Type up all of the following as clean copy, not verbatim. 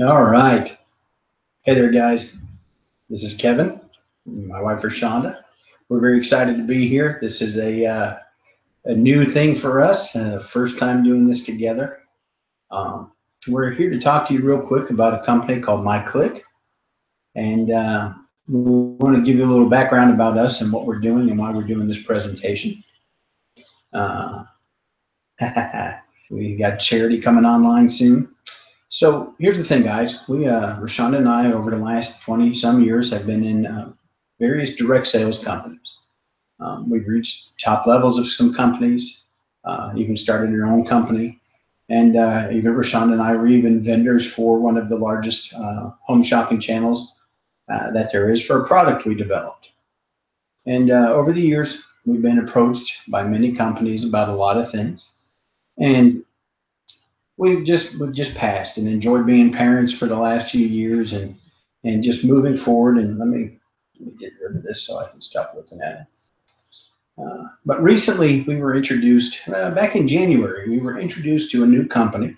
All right. Hey there, guys. This is Kevin, my wife Richanda. We're very excited to be here. This is a new thing for us, first time doing this together. Um, we're here to talk to you real quick about a company called My CLIQUE, and we want to give you a little background about us and what we're doing and why we're doing this presentation. Uh, we got charity coming online soon. So here's the thing, guys. Rashonda and I, over the last 20 some years, have been in various direct sales companies. We've reached top levels of some companies, even started our own company. And even Rashonda and I were even vendors for one of the largest home shopping channels that there is for a product we developed. And over the years, we've been approached by many companies about a lot of things. And we've just passed and enjoyed being parents for the last few years and just moving forward. And let me get rid of this so I can stop looking at it. But recently we were introduced back in January. We were introduced to a new company,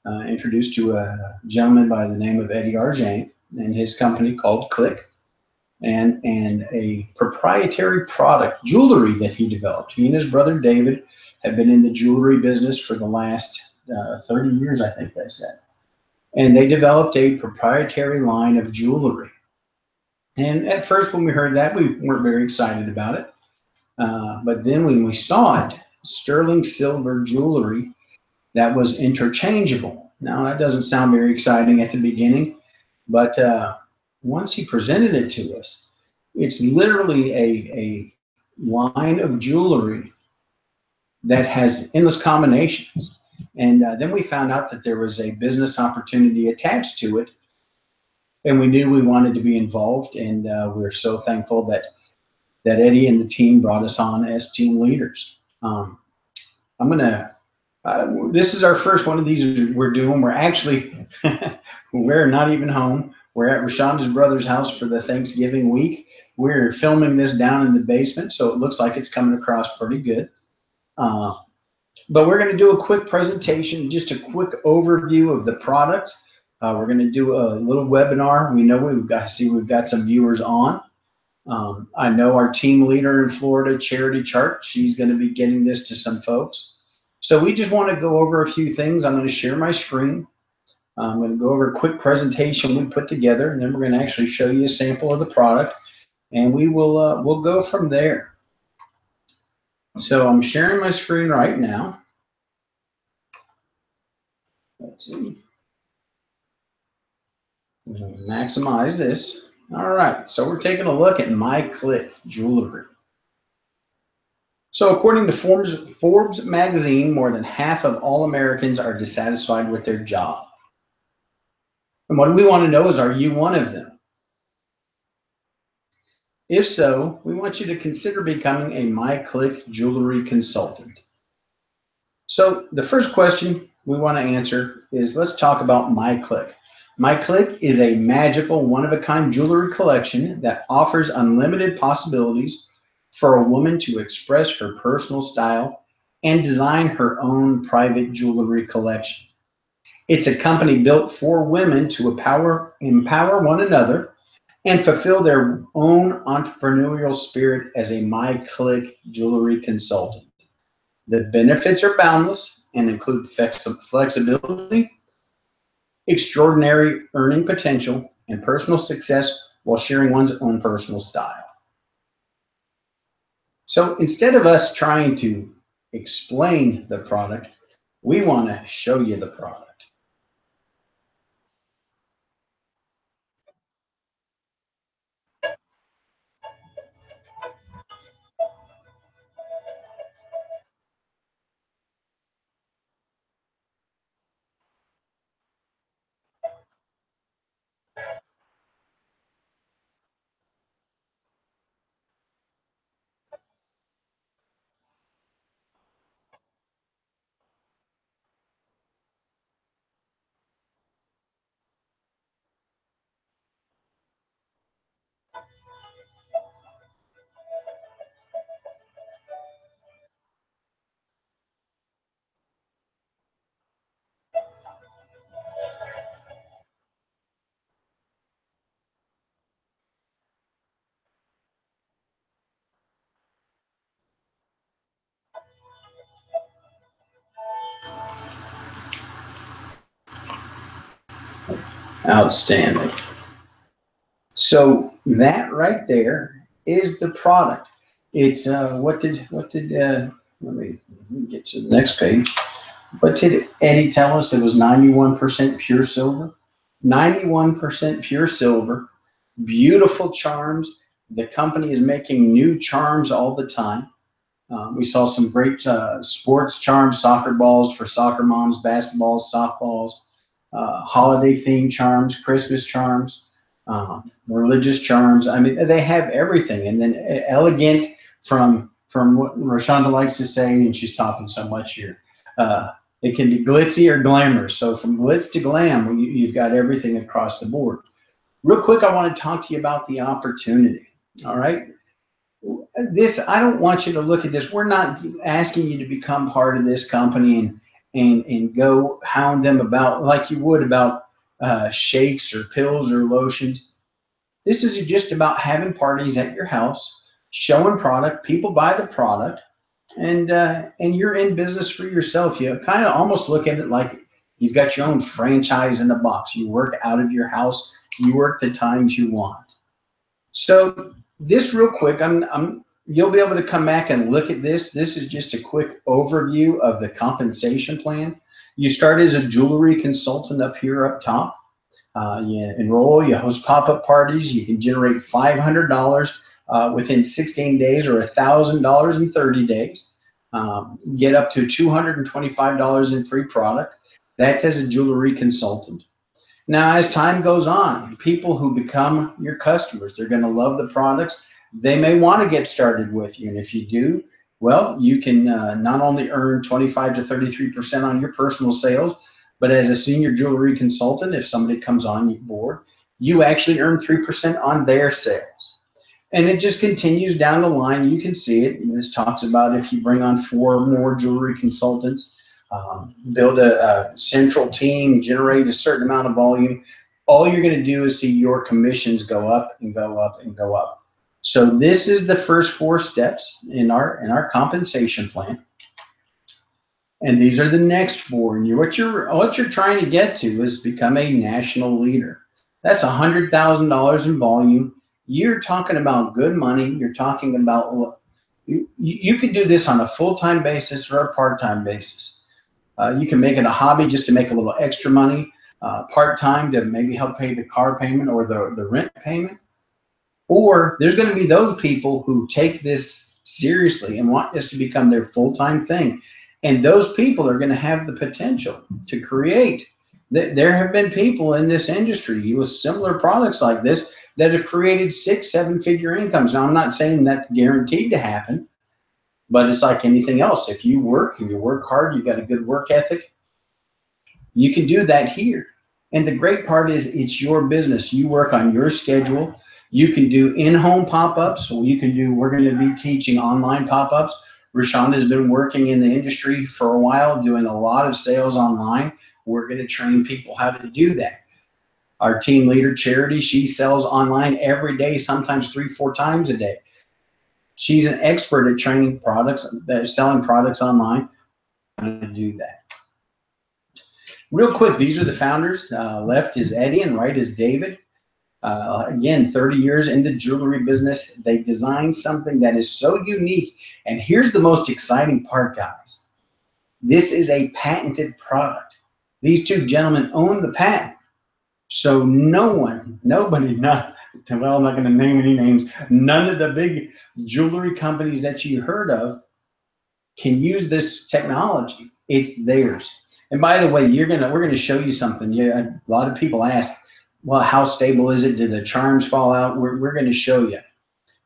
introduced to a gentleman by the name of Eddie Argent and his company called CLIQUE, and a proprietary product jewelry that he developed. He and his brother David have been in the jewelry business for the last 30 years, I think they said. And they developed a proprietary line of jewelry. And at first, when we heard that, we weren't very excited about it. But then when we saw it, sterling silver jewelry that was interchangeable. Now, that doesn't sound very exciting at the beginning, but once he presented it to us, it's literally a line of jewelry that has endless combinations. And then we found out that there was a business opportunity attached to it, and we knew we wanted to be involved. And we're so thankful that Eddie and the team brought us on as team leaders. I'm gonna. This is our first one of these we're doing. We're actually we're not even home. We're at Rashonda's brother's house for the Thanksgiving week. We're filming this down in the basement, so it looks like it's coming across pretty good. Uh, But we're going to do a quick presentation, just a quick overview of the product. We're going to do a little webinar. We know we've got some viewers on. I know our team leader in Florida, Charity Chart, she's going to be getting this to some folks. So we just want to go over a few things. I'm going to share my screen. I'm going to go over a quick presentation we put together, and then we're going to actually show you a sample of the product, and we'll go from there. So I'm sharing my screen right now. Let's see. Maximize this. All right, so we're taking a look at My CLIQUE Jewelry. So according to Forbes magazine, more than half of all Americans are dissatisfied with their job. And what we want to know is, are you one of them? If so, we want you to consider becoming a My CLIQUE Jewelry consultant. So the first question we want to answer is, let's talk about My CLIQUE. My CLIQUE is a magical, one-of-a-kind jewelry collection that offers unlimited possibilities for a woman to express her personal style and design her own private jewelry collection. It's a company built for women to empower one another and fulfill their own entrepreneurial spirit as a My CLIQUE jewelry consultant. The benefits are boundless and include flexibility, extraordinary earning potential, and personal success while sharing one's own personal style. So instead of us trying to explain the product, we want to show you the product. Outstanding. So that right there is the product. It's let me get to the next page. What did Eddie tell us? It was 91% pure silver. 91% pure silver. Beautiful charms. The company is making new charms all the time. We saw some great sports charms, soccer balls for soccer moms, basketballs, softballs, holiday themed charms, Christmas charms, religious charms. I mean, they have everything. And then elegant from what Richanda likes to say, and she's talking so much here. It can be glitzy or glamorous. So from glitz to glam, you've got everything across the board. Real quick, I want to talk to you about the opportunity. All right. This, I don't want you to look at this. We're not asking you to become part of this company and go hound them about like you would about shakes or pills or lotions. This is just about having parties at your house, showing product. People buy the product, and you're in business for yourself. You kind of almost look at it like you've got your own franchise in a box. You work out of your house. You work the times you want. So this real quick, you'll be able to come back and look at this. This is just a quick overview of the compensation plan. You start as a jewelry consultant up here up top. You enroll, you host pop-up parties. You can generate $500 within 16 days or $1,000 in 30 days. Get up to $225 in free product. That's as a jewelry consultant. Now, as time goes on, people who become your customers, they're going to love the products. They may want to get started with you. And if you do, well, you can not only earn 25 to 33% on your personal sales, but as a senior jewelry consultant, if somebody comes on your board, you actually earn 3% on their sales. And it just continues down the line. You can see it. This talks about if you bring on 4 more jewelry consultants, build a central team, generate a certain amount of volume, all you're going to do is see your commissions go up and go up and go up. So this is the first 4 steps in our compensation plan. And these are the next 4. And what you're trying to get to is become a national leader. That's $100,000 in volume. You're talking about good money. You're talking about you could do this on a full-time basis or a part-time basis. You can make it a hobby just to make a little extra money, part-time to maybe help pay the car payment or the rent payment. Or there's going to be those people who take this seriously and want this to become their full-time thing. And those people are going to have the potential to create. There have been people in this industry with similar products like this that have created 6, 7-figure incomes. Now, I'm not saying that's guaranteed to happen, but it's like anything else. If you work and you work hard, you've got a good work ethic, you can do that here. And the great part is it's your business. You work on your schedule. You can do in-home pop-ups. We're going to be teaching online pop-ups. Richanda has been working in the industry for a while, doing a lot of sales online. We're going to train people how to do that. Our team leader, Charity, she sells online every day, sometimes 3, 4 times a day. She's an expert at training products, selling products online. How to do that. Real quick, these are the founders. Left is Eddie and right is David. Again, 30 years in the jewelry business. They designed something that is so unique. And here's the most exciting part, guys. This is a patented product. These 2 gentlemen own the patent. So nobody, I'm not going to name any names, none of the big jewelry companies that you heard of can use this technology. It's theirs. And by the way, we're going to show you something. A lot of people ask, well, how stable is it? Do the charms fall out? We're going to show you.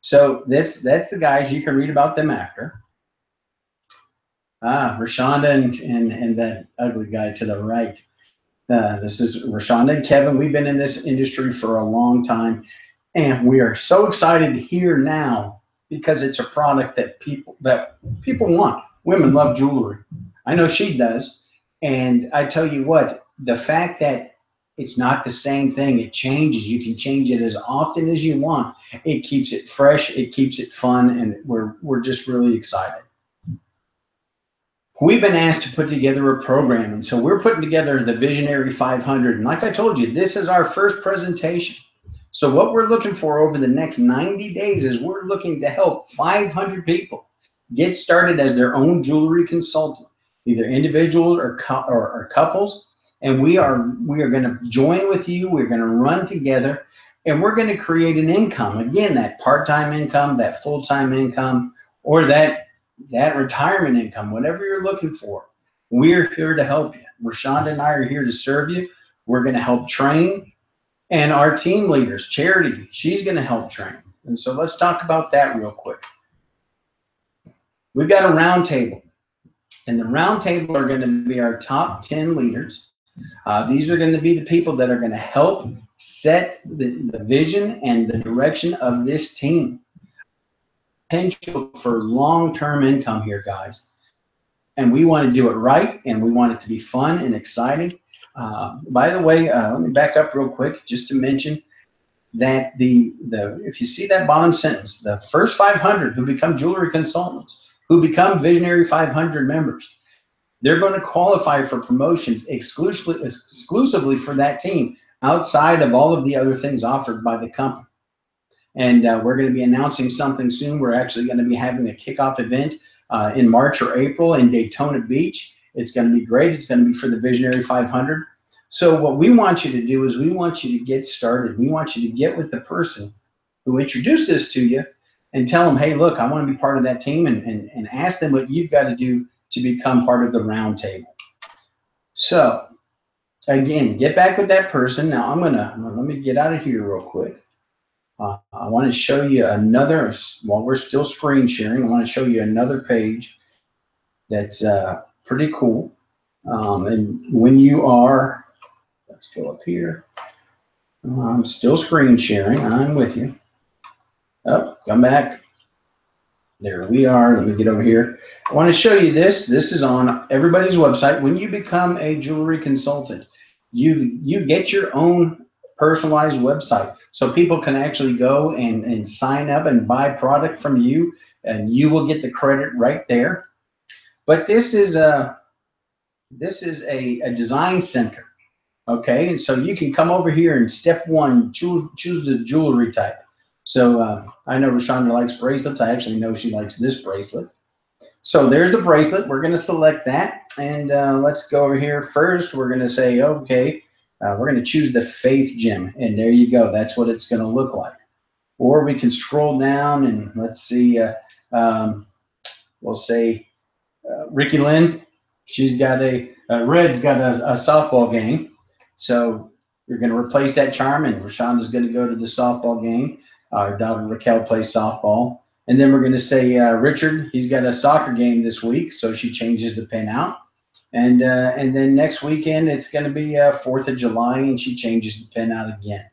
So that's the guys. You can read about them after. Richanda and that ugly guy to the right. This is Richanda and Kevin. We've been in this industry for a long time, and we are so excited here now because it's a product that people want. Women love jewelry. I know she does. And I tell you what, the fact that it's not the same thing, it changes. You can change it as often as you want. It keeps it fresh. It keeps it fun, and we're just really excited. we've been asked to put together a program. And so we're putting together the Visionary 500. And like I told you, this is our first presentation. So what we're looking for over the next 90 days is we're looking to help 500 people get started as their own jewelry consultant, either individuals or couples. And we are going to join with you. We're going to run together, and we're going to create an income. Again, that part-time income, that full-time income, or that retirement income, whatever you're looking for. We're here to help you. Richanda and I are here to serve you. We're going to help train. And our team leaders, Charity, she's going to help train. And so let's talk about that real quick. We've got a round table, and the round table are going to be our top 10 leaders. These are going to be the people that are going to help set the vision and the direction of this team. Potential for long-term income here, guys. And we want to do it right, and we want it to be fun and exciting. By the way, let me back up real quick just to mention that if you see that bottom sentence, the first 500 who become jewelry consultants, who become Visionary 500 members, they're going to qualify for promotions exclusively for that team, outside of all of the other things offered by the company. And we're going to be announcing something soon. We're actually going to be having a kickoff event in March or April in Daytona Beach. It's going to be great. It's going to be for the Visionary 500. So what we want you to do is we want you to get started. We want you to get with the person who introduced this to you and tell them, hey, look, I want to be part of that team, and ask them what you've got to do to become part of the round table. So again, get back with that person. Now let me get out of here real quick. I want to show you another, while we're still screen sharing, I want to show you another page that's pretty cool. And when you are, let's go up here. I'm still screen sharing. I'm with you. Oh, come back. There we are. Let me get over here. I want to show you this. This is on everybody's website. When you become a jewelry consultant, you get your own personalized website, so people can actually go and sign up and buy product from you, and you will get the credit right there. But this is a design center, okay? And so you can come over here and step one, choose the jewelry type. So I know Richanda likes bracelets. I actually know she likes this bracelet. So there's the bracelet. We're going to select that, and let's go over here. First, we're going to say, okay, we're going to choose the Faith Gem, and there you go. That's what it's going to look like. Or we can scroll down and let's see. We'll say Ricky Lynn. She's got Red's got a softball game, so you're going to replace that charm, and Richanda's going to go to the softball game. Our daughter Raquel plays softball. And then we're going to say Richard, he's got a soccer game this week, so she changes the pin out. And then next weekend, it's going to be 4th of July, and she changes the pin out again.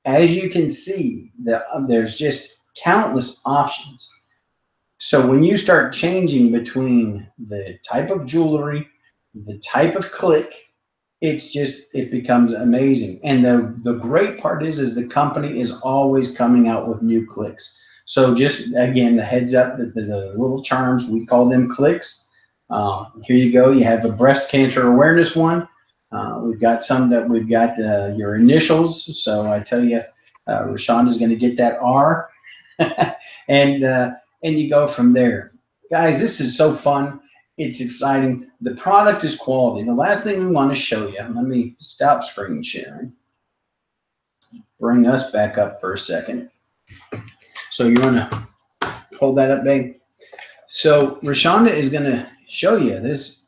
As you can see, there's just countless options. So when you start changing between the type of jewelry, the type of click, it becomes amazing. And the great part is the company is always coming out with new clicks. So just again, the heads up, the little charms, we call them clicks. Here you go. You have a breast cancer awareness one. We've got some that we've got your initials. So I tell you, Richanda's going to get that R, and you go from there. Guys, this is so fun. It's exciting. The product is quality. The last thing we want to show you, let me stop screen sharing. Bring us back up for a second. So you want to hold that up, babe? So Richanda is going to show you this.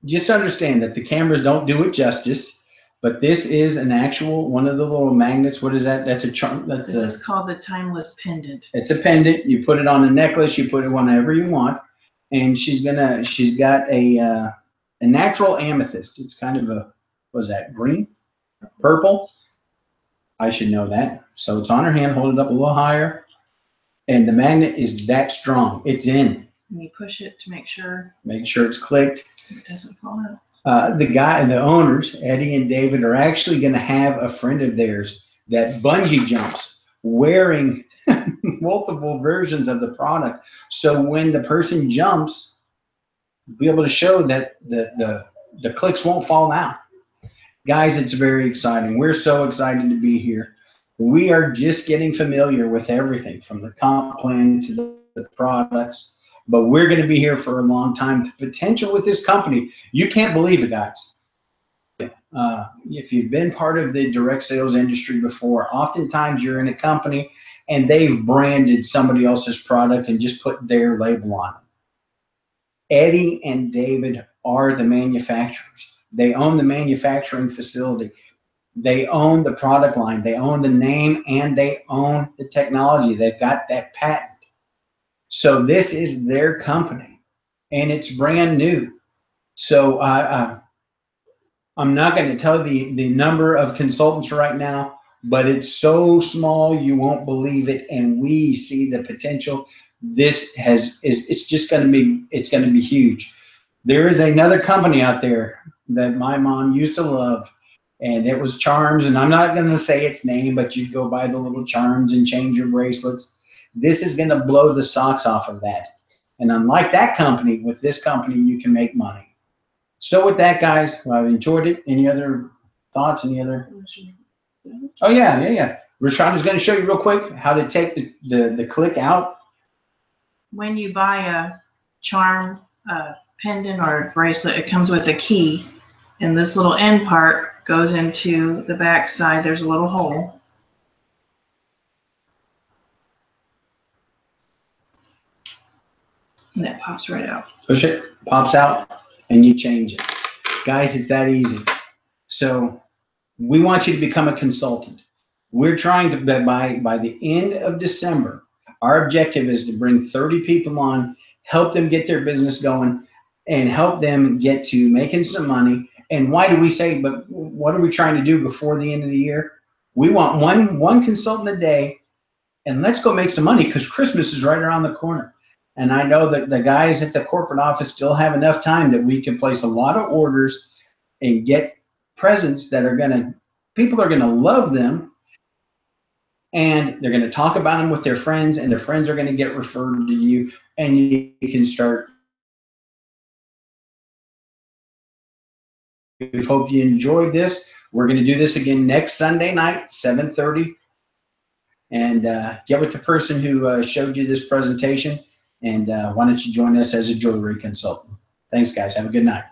Just understand that the cameras don't do it justice, but this is an actual one of the little magnets. What is that? That's a charm. This is called the timeless pendant. It's a pendant. You put it on a necklace. You put it whenever you want. And she's got a natural amethyst. It's kind of a, what is that, green? Purple? I should know that. So it's on her hand. Hold it up a little higher. And the magnet is that strong. It's in. And you push it to make sure. Make sure it's clicked. It doesn't fall out. The owners, Eddie and David, are actually going to have a friend of theirs that bungee jumps wearing multiple versions of the product. So when the person jumps, be able to show that the clicks won't fall down. Guys, it's very exciting. We're so excited to be here. We are just getting familiar with everything from the comp plan to the products, but we're going to be here for a long time. The potential with this company, you can't believe it, guys. If you've been part of the direct sales industry before, oftentimes you're in a company and they've branded somebody else's product and just put their label on it. Eddie and David are the manufacturers. They own the manufacturing facility. They own the product line. They own the name and they own the technology. They've got that patent. So this is their company and it's brand new. So I'm not going to tell the number of consultants right now, but it's so small you won't believe it, and we see the potential. It's just going to be huge. There is another company out there that my mom used to love, and it was Charms, and I'm not going to say its name, but you'd go buy the little charms and change your bracelets. This is going to blow the socks off of that. And unlike that company, with this company, you can make money. So with that, guys, I've enjoyed it. Any other thoughts? Any other? Oh, yeah. Richanda's going to show you real quick how to take the click out. When you buy a charm, pendant, or bracelet, it comes with a key. And this little end part goes into the back side. There's a little hole. And it pops right out. Push it, pops out, and you change it. Guys, it's that easy. So we want you to become a consultant. We're trying to, by the end of December, our objective is to bring 30 people on, help them get their business going, and help them get to making some money. And why do we say, but what are we trying to do before the end of the year? We want one consultant a day, and let's go make some money because Christmas is right around the corner. And I know that the guys at the corporate office still have enough time that we can place a lot of orders and get presents that people are gonna love them, and they're gonna talk about them with their friends, and their friends are gonna get referred to you, and you can start. We hope you enjoyed this. We're gonna do this again next Sunday night, 7:30, and get with the person who showed you this presentation. And why don't you join us as a jewelry consultant? Thanks, guys. Have a good night.